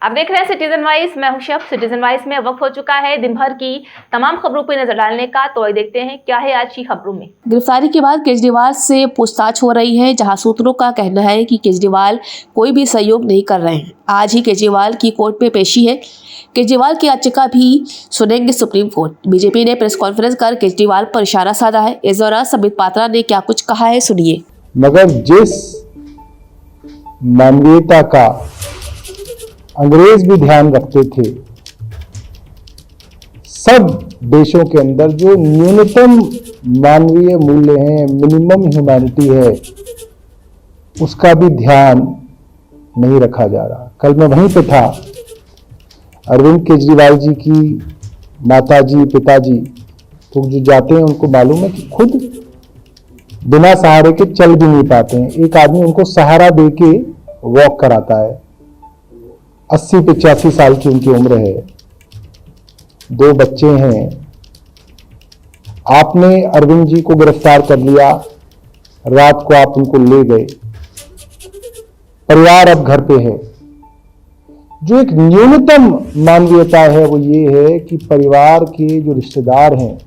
आप देख रहे हैं सिटीजन वाइज। मैं हूं शफ। सिटीजन वाइज में वक्त हो चुका है दिन भर की तमाम खबरों पर नजर डालने का। तो आइए देखते हैं क्या है आज की खबरों में। गिरफ्तारी के बाद केजरीवाल से पूछताछ हो रही है, जहां सूत्रों का कहना है कि केजरीवाल कोई भी सहयोग नहीं कर रहे हैं। आज ही केजरीवाल की कोर्ट में पेशी है। केजरीवाल की याचिका भी सुनेंगे सुप्रीम कोर्ट। बीजेपी ने प्रेस कॉन्फ्रेंस कर केजरीवाल पर इशारा साधा है। इस दौरान संबित पात्रा ने क्या कुछ कहा है, सुनिए। मगर जिस मानवीयता का अंग्रेज भी ध्यान रखते थे, सब देशों के अंदर जो न्यूनतम मानवीय मूल्य हैं, मिनिमम ह्यूमैनिटी है, उसका भी ध्यान नहीं रखा जा रहा। कल मैं वहीं पे था। अरविंद केजरीवाल जी की माताजी पिताजी तो जो जाते हैं उनको मालूम है कि खुद बिना सहारे के चल भी नहीं पाते हैं। एक आदमी उनको सहारा दे के वॉक कराता है। 80-85 साल की उनकी उम्र है, 2 बच्चे हैं। आपने अरविंद जी को गिरफ्तार कर लिया, रात को आप उनको ले गए, परिवार अब घर पे है। जो एक न्यूनतम मानवीयता है वो ये है कि परिवार के जो रिश्तेदार हैं,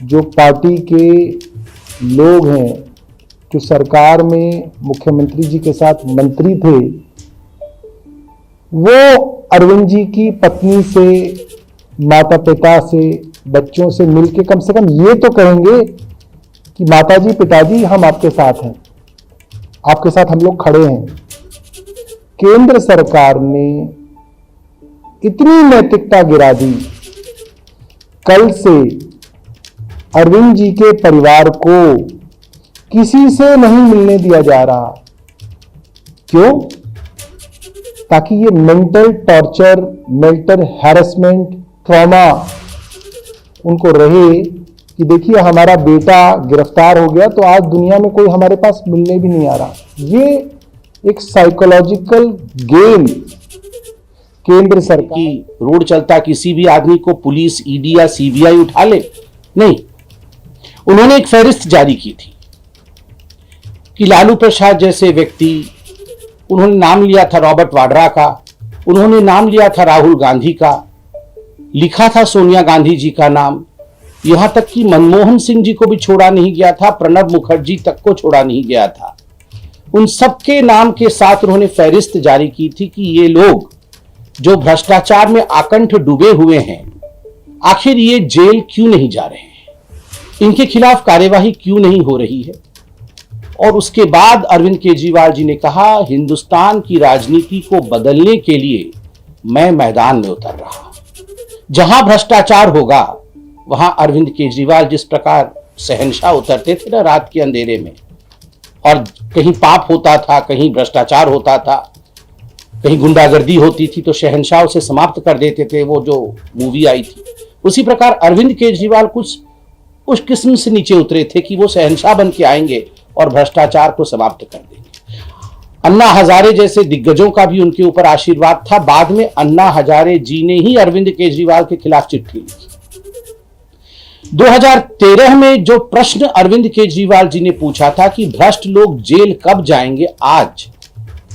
जो पार्टी के लोग हैं, जो सरकार में मुख्यमंत्री जी के साथ मंत्री थे, वो अरविंद जी की पत्नी से, माता पिता से, बच्चों से मिलके कम से कम ये तो कहेंगे कि माताजी पिताजी हम आपके साथ हैं, आपके साथ हम लोग खड़े हैं। केंद्र सरकार ने इतनी नैतिकता गिरा दी। कल से अरविंद जी के परिवार को किसी से नहीं मिलने दिया जा रहा। क्यों? ताकि ये mental torture, mental harassment, trauma उनको रहे कि देखिए हमारा बेटा गिरफ्तार हो गया तो आज दुनिया में कोई हमारे पास मिलने भी नहीं आ रहा। ये एक साइकोलॉजिकल गेम केंद्र सरकार की रोड चलता किसी भी आदमी को पुलिस, ईडी या सीबीआई उठा ले, नहीं। उन्होंने एक फहरिस्त जारी की थी कि लालू प्रसाद जैसे व्यक्ति, उन्होंने नाम लिया था रॉबर्ट वाड्रा का, उन्होंने नाम लिया था राहुल गांधी का, लिखा था सोनिया गांधी जी का नाम, यहां तक कि मनमोहन सिंह जी को भी छोड़ा नहीं गया था, प्रणब मुखर्जी तक को छोड़ा नहीं गया था। उन सबके नाम के साथ उन्होंने फहरिस्त जारी की थी कि ये लोग जो भ्रष्टाचार में आकंठ डूबे हुए हैं, आखिर ये जेल क्यों नहीं जा रहे हैं, इनके खिलाफ कार्यवाही क्यों नहीं हो रही है। और उसके बाद अरविंद केजरीवाल जी ने कहा, हिंदुस्तान की राजनीति को बदलने के लिए मैं मैदान में उतर रहा। जहां भ्रष्टाचार होगा वहां अरविंद केजरीवाल जिस प्रकार शहंशाह उतरते थे ना रात के अंधेरे में, और कहीं पाप होता था, कहीं भ्रष्टाचार होता था, कहीं गुंडागर्दी होती थी तो शहंशाह उसे समाप्त कर देते थे। वो जो मूवी आई थी, उसी प्रकार अरविंद केजरीवाल कुछ उस किस्म से नीचे उतरे थे कि वो शहंशाह बन के आएंगे और भ्रष्टाचार को समाप्त कर देंगे। अन्ना हजारे जैसे दिग्गजों का भी उनके ऊपर आशीर्वाद था। बाद में अन्ना हजारे जी ने ही अरविंद केजरीवाल के खिलाफ चिट्ठी लिखी। 2013 में जो प्रश्न अरविंद केजरीवाल जी ने पूछा था कि भ्रष्ट लोग जेल कब जाएंगे, आज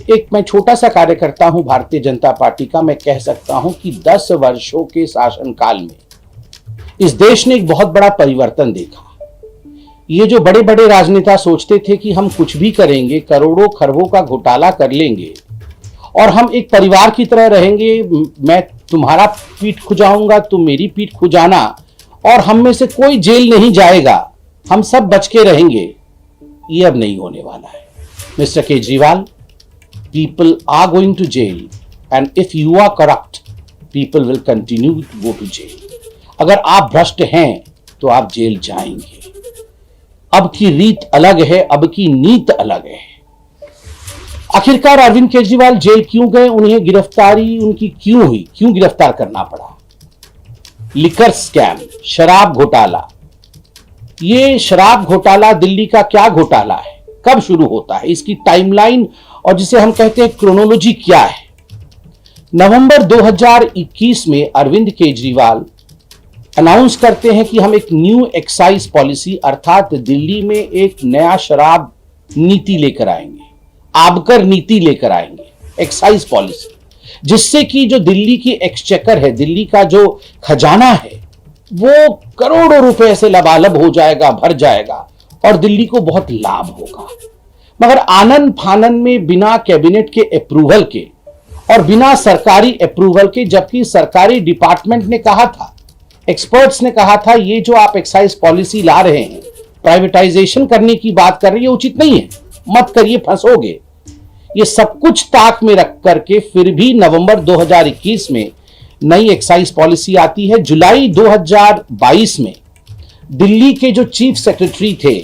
एक मैं छोटा सा कार्यकर्ता हूं भारतीय जनता पार्टी का, मैं कह सकता हूं कि 10 वर्षों के शासनकाल में इस देश ने एक बहुत बड़ा परिवर्तन देखा। ये जो बड़े बड़े राजनेता सोचते थे कि हम कुछ भी करेंगे, करोड़ों खरबों का घोटाला कर लेंगे और हम एक परिवार की तरह रहेंगे, मैं तुम्हारा पीठ खुजाऊंगा, तुम मेरी पीठ खुजाना, और हम में से कोई जेल नहीं जाएगा, हम सब बच के रहेंगे, ये अब नहीं होने वाला है। Mister Kejriwal, people are going to jail and if you are corrupt, people will continue to go to jail. अगर आप भ्रष्ट हैं तो आप जेल जाएंगे। अब की रीत अलग है, अब की नीत अलग है। आखिरकार अरविंद केजरीवाल जेल क्यों गए, उन्हें गिरफ्तारी उनकी क्यों हुई, क्यों गिरफ्तार करना पड़ा? लिकर स्कैम, शराब घोटाला। ये शराब घोटाला दिल्ली का क्या घोटाला है, कब शुरू होता है, इसकी टाइमलाइन और जिसे हम कहते हैं क्रोनोलॉजी क्या है? नवंबर 2021 में अरविंद केजरीवाल अनाउंस करते हैं कि हम एक न्यू एक्साइज पॉलिसी, अर्थात दिल्ली में एक नया शराब नीति लेकर आएंगे, आबकर नीति लेकर आएंगे, एक्साइज पॉलिसी। जिससे कि जो दिल्ली की एक्सचेकर है, दिल्ली का जो खजाना है, वो करोड़ों रुपए से लबालब हो जाएगा, भर जाएगा और दिल्ली को बहुत लाभ होगा। मगर आनन फानन में बिना कैबिनेट के अप्रूवल के और बिना सरकारी अप्रूवल के, जबकि सरकारी डिपार्टमेंट ने कहा था, एक्सपर्ट्स ने कहा था, ये जो आप एक्साइज पॉलिसी ला रहे हैं, प्राइवेटाइजेशन करने की बात कर रही है, उचित नहीं है, मत करिए, फंसोगे। ये सब कुछ ताक में रख करके फिर भी नवंबर 2021 में नई एक्साइज पॉलिसी आती है। जुलाई 2022 में दिल्ली के जो चीफ सेक्रेटरी थे,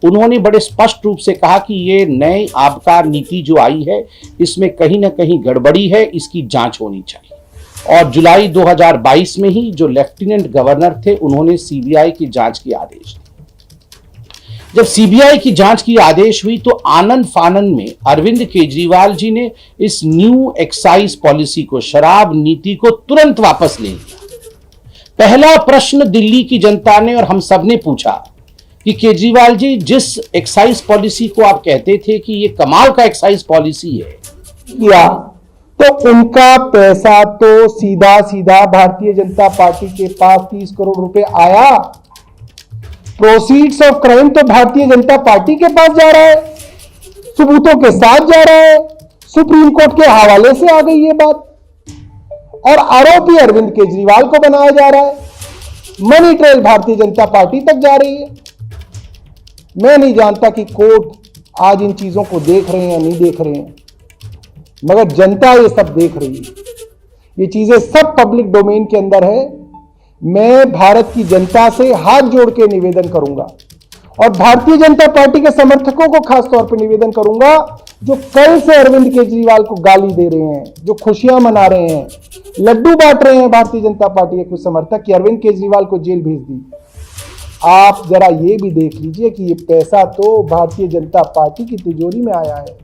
उन्होंने बड़े स्पष्ट रूप से कहा कि ये नए आबकारी नीति जो आई है, इसमें कहीं ना कहीं गड़बड़ी है, इसकी जांच होनी चाहिए। और जुलाई 2022 में ही जो लेफ्टिनेंट गवर्नर थे, उन्होंने सीबीआई की जांच की आदेश दिए। जब सीबीआई की जांच की आदेश हुई तो आनंद फानन में अरविंद केजरीवाल जी ने इस न्यू एक्साइज पॉलिसी को, शराब नीति को तुरंत वापस ले लिया। पहला प्रश्न दिल्ली की जनता ने और हम सब ने पूछा कि केजरीवाल जी, जिस एक्साइज पॉलिसी को आप कहते थे कि ये कमाल का एक्साइज पॉलिसी है, किया तो उनका पैसा तो सीधा सीधा भारतीय जनता पार्टी के पास 30 करोड़ रुपए आया। प्रोसीड्स ऑफ क्राइम तो भारतीय जनता पार्टी के पास जा रहा है, सबूतों के साथ जा रहा है, सुप्रीम कोर्ट के हवाले से आ गई ये बात, और आरोपी अरविंद केजरीवाल को बनाया जा रहा है। Money trail Bharatiya Janata party तक जा रही है। मैं नहीं जानता कि कोर्ट आज इन चीजों को देख रहे हैं या नहीं देख रहे हैं, मगर जनता ये सब देख रही है। ये चीजें सब पब्लिक डोमेन के अंदर है। मैं भारत की जनता से हाथ जोड़ के निवेदन करूंगा और भारतीय जनता पार्टी के समर्थकों को खास तौर पर निवेदन करूंगा, जो कल से अरविंद केजरीवाल को गाली दे रहे हैं, जो खुशियां मना रहे हैं, लड्डू बांट रहे हैं भारतीय जनता पार्टी के कुछ समर्थक कि अरविंद केजरीवाल को जेल भेज दी। आप जरा ये भी देख लीजिए कि ये पैसा तो भारतीय जनता पार्टी की तिजोरी में आया है।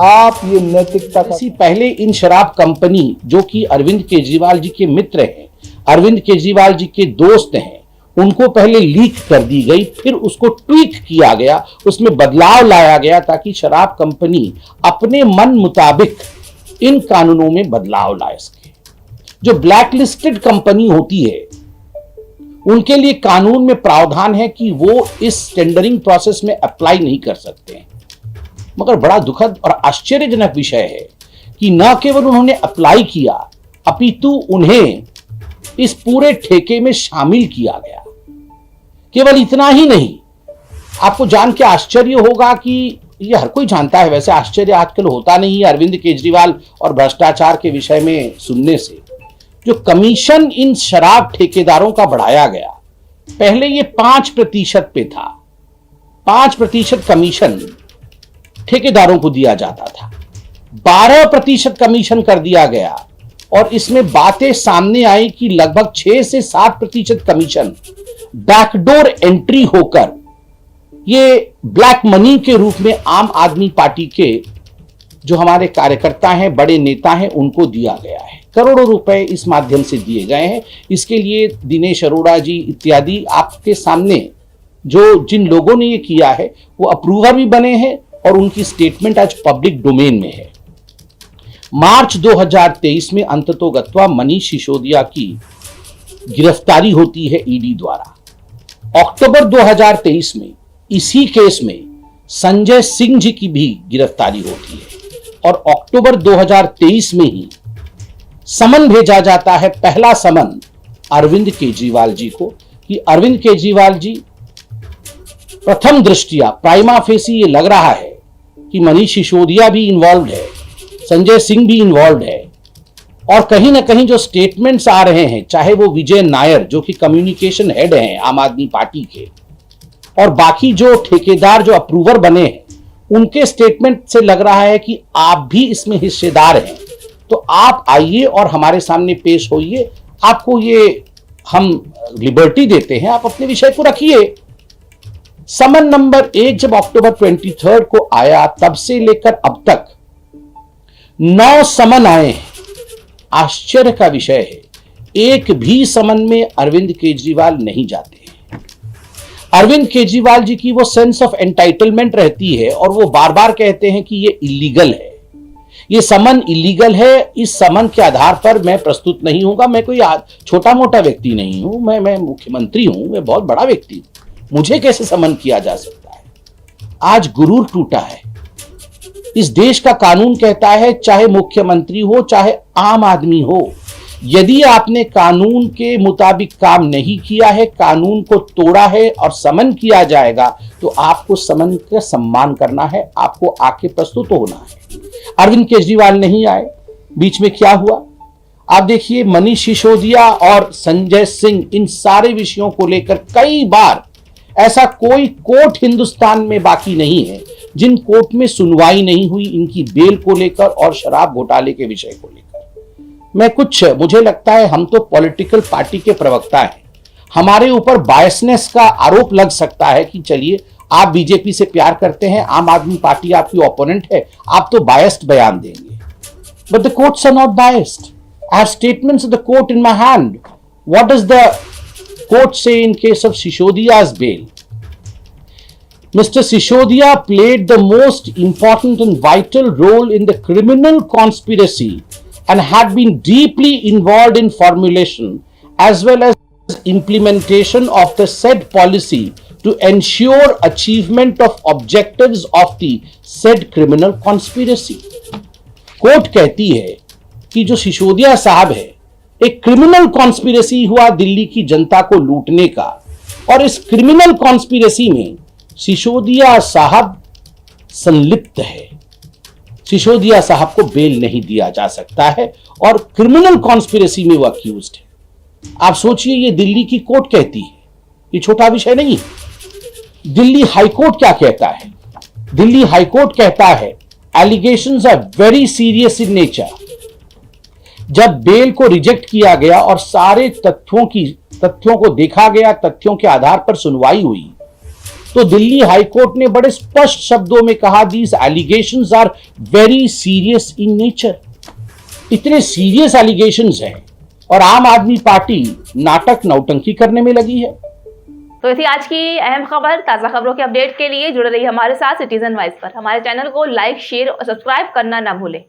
आप ये नैतिकता का पहले इन शराब कंपनी, जो कि अरविंद केजरीवाल जी के मित्र हैं, अरविंद केजरीवाल जी के दोस्त हैं, उनको पहले लीक कर दी गई, फिर उसको ट्वीक किया गया, उसमें बदलाव लाया गया ताकि शराब कंपनी अपने मन मुताबिक इन कानूनों में बदलाव ला सके। जो ब्लैकलिस्टेड कंपनी होती है, उनके लिए कानून में प्रावधान है कि वो इस टेंडरिंग प्रोसेस में अप्लाई नहीं कर सकते हैं। मगर बड़ा दुखद और आश्चर्यजनक विषय है कि न केवल उन्होंने अप्लाई किया, अपितु उन्हें इस पूरे ठेके में शामिल किया गया। केवल इतना ही नहीं, आपको जान के आश्चर्य होगा कि ये हर कोई जानता है, वैसे आश्चर्य आजकल होता नहीं है अरविंद केजरीवाल और भ्रष्टाचार के विषय में सुनने से। जो कमीशन इन शराब ठेकेदारों का बढ़ाया गया, पहले ये 5% पे था। 5% कमीशन ठेकेदारों को दिया जाता था, 12% कमीशन कर दिया गया और इसमें बातें सामने आई कि लगभग 6 से 7% कमीशन बैकडोर एंट्री होकर ये ब्लैक मनी के रूप में आम आदमी पार्टी के जो हमारे कार्यकर्ता हैं, बड़े नेता हैं, उनको दिया गया है। करोड़ों रुपए इस माध्यम से दिए गए हैं। इसके लिए दिनेश अरोड़ा जी इत्यादि आपके सामने जो जिन लोगों ने ये किया है वो अप्रूवर भी बने हैं और उनकी स्टेटमेंट आज पब्लिक डोमेन में है। मार्च 2023 में अंततोगत्वा मनीष सिसोदिया की गिरफ्तारी होती है ईडी द्वारा। अक्टूबर 2023 में इसी केस में संजय सिंह जी की भी गिरफ्तारी होती है और अक्टूबर 2023 में ही समन भेजा जाता है, पहला समन अरविंद केजरीवाल जी को, कि अरविंद केजरीवाल जी, प्रथम दृष्टिया प्राइमा फेसी ये लग रहा है कि मनीष सिसोदिया भी इन्वॉल्व है, संजय सिंह भी इन्वॉल्व है और कहीं ना कहीं जो स्टेटमेंट्स आ रहे हैं, चाहे वो विजय नायर जो कि कम्युनिकेशन हेड हैं आम आदमी पार्टी के, और बाकी जो ठेकेदार जो अप्रूवर बने हैं, उनके स्टेटमेंट से लग रहा है कि आप भी इसमें हिस्सेदार हैं। तो आप आइए और हमारे सामने पेश होइए, आपको ये हम लिबर्टी देते हैं, आप अपने विषय को रखिए। समन नंबर 1 जब अक्टूबर 23 को आया, तब से लेकर अब तक 9 समन आए हैं। आश्चर्य का विषय है, एक भी समन में अरविंद केजरीवाल नहीं जाते हैं। अरविंद केजरीवाल जी की वो सेंस ऑफ एंटाइटलमेंट रहती है और वो बार बार कहते हैं कि ये इलीगल है, ये समन इलीगल है। इस समन के आधार पर मैं प्रस्तुत नहीं होऊंगा। मैं कोई छोटा मोटा व्यक्ति नहीं हूं, मैं मुख्यमंत्री हूं, मैं बहुत बड़ा व्यक्ति हूं। मुझे कैसे समन किया जा सकता है? आज गुरूर टूटा है। इस देश का कानून कहता है, चाहे मुख्यमंत्री हो चाहे आम आदमी हो, यदि आपने कानून के मुताबिक काम नहीं किया है, कानून को तोड़ा है और समन किया जाएगा, तो आपको समन का सम्मान करना है, आपको आके प्रस्तुत होना है। अरविंद केजरीवाल नहीं आए। बीच में क्या हुआ आप देखिए। मनीष सिसोदिया और संजय सिंह, इन सारे विषयों को लेकर कई बार, ऐसा कोई कोर्ट हिंदुस्तान में बाकी नहीं है जिन कोर्ट में सुनवाई नहीं हुई इनकी बेल को लेकर और शराब घोटाले के विषय को लेकर। मुझे लगता है हम तो पॉलिटिकल पार्टी के प्रवक्ता हैं, हमारे ऊपर बायसनेस का आरोप लग सकता है कि चलिए आप बीजेपी से प्यार करते हैं, आम आदमी पार्टी आपकी ओपोनेंट है, आप तो बायस्ड बयान देंगे। But the courts are not biased. I have statements of the court in my hand. What does the court say in case of Sisodia's bail? Mr. Sisodia played the most important and vital role in the criminal conspiracy and had been deeply involved in formulation as well as implementation of the said policy to ensure achievement of objectives of the said criminal conspiracy. Court कहती है कि जो सिसोदिया साहब है, एक criminal conspiracy हुआ दिल्ली की जनता को लूटने का, और इस क्रिमिनल कॉन्स्पिरेसी में सिसोदिया साहब संलिप्त है। सिसोदिया साहब को बेल नहीं दिया जा सकता है और क्रिमिनल कॉन्स्पिरेसी में वो अक्यूज्ड है। आप सोचिए, ये दिल्ली की कोर्ट कहती है, ये छोटा विषय नहीं है। दिल्ली हाईकोर्ट क्या कहता है? दिल्ली हाईकोर्ट कहता है allegations are very serious in nature. जब बेल को रिजेक्ट किया गया और सारे तथ्यों को देखा गया, तथ्यों के आधार पर सुनवाई हुई, तो दिल्ली हाईकोर्ट ने बड़े स्पष्ट शब्दों में कहा, these allegations are very serious in nature. इतने सीरियस एलिगेशंस हैं और आम आदमी पार्टी नाटक नौटंकी करने में लगी है। तो ऐसी आज की अहम खबर, ताज़ा खबरों के अपडेट के लिए जुड़े रहिए हमारे साथ सिटीजन वॉइस पर। हमारे चैनल को लाइक, शेयर और सब्सक्राइब करना ना भूलें।